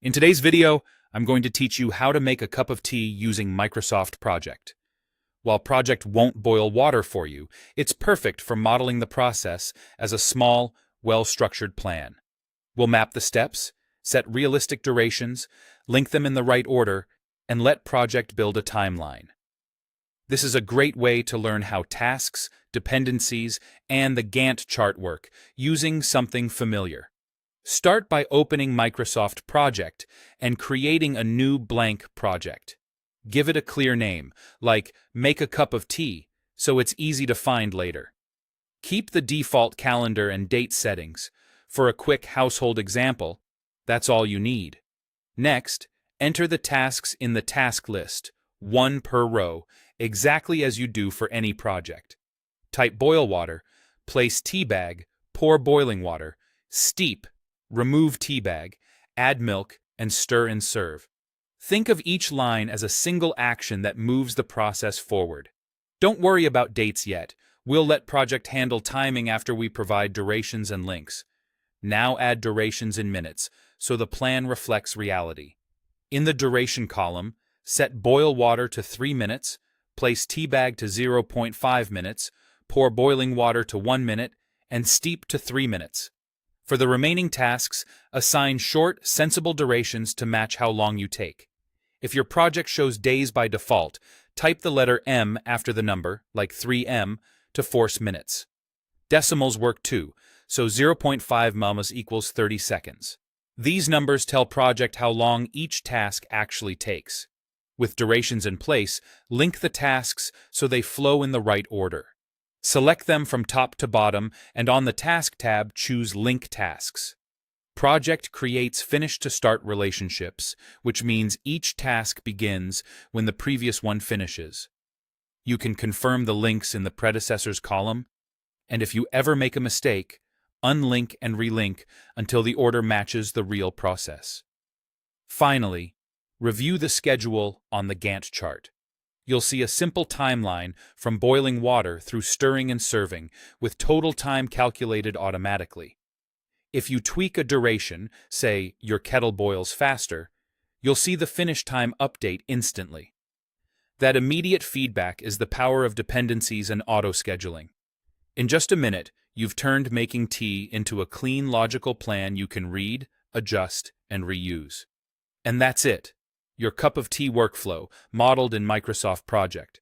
In today's video, I'm going to teach you how to make a cup of tea using Microsoft Project. While Project won't boil water for you, it's perfect for modeling the process as a small, well-structured plan. We'll map the steps, set realistic durations, link them in the right order, and let Project build a timeline. This is a great way to learn how tasks, dependencies, and the Gantt chart work using something familiar. Start by opening Microsoft Project and creating a new blank project. Give it a clear name, like Make a Cup of Tea, so it's easy to find later. Keep the default calendar and date settings. For a quick household example, that's all you need. Next, enter the tasks in the task list, one per row, exactly as you do for any project. Type boil water, place tea bag, pour boiling water, steep, remove tea bag, add milk, and stir and serve. Think of each line as a single action that moves the process forward. Don't worry about dates yet. We'll let Project handle timing after we provide durations and links. Now add durations in minutes, so the plan reflects reality. In the duration column, set boil water to 3 minutes, place tea bag to 0.5 minutes, pour boiling water to 1 minute, and steep to 3 minutes. For the remaining tasks, assign short, sensible durations to match how long you take. If your project shows days by default, type the letter M after the number, like 3M, to force minutes. Decimals work too, so 0.5 mums equals 30 seconds. These numbers tell Project how long each task actually takes. With durations in place, link the tasks so they flow in the right order. Select them from top to bottom, and on the Task tab, choose Link Tasks. Project creates finish-to-start relationships, which means each task begins when the previous one finishes. You can confirm the links in the predecessor's column, and if you ever make a mistake, unlink and relink until the order matches the real process. Finally, review the schedule on the Gantt chart. You'll see a simple timeline from boiling water through stirring and serving, with total time calculated automatically. If you tweak a duration, say your kettle boils faster, you'll see the finish time update instantly. That immediate feedback is the power of dependencies and auto-scheduling. In just a minute, you've turned making tea into a clean, logical plan you can read, adjust, and reuse. And that's it. Your cup of tea workflow, modeled in Microsoft Project.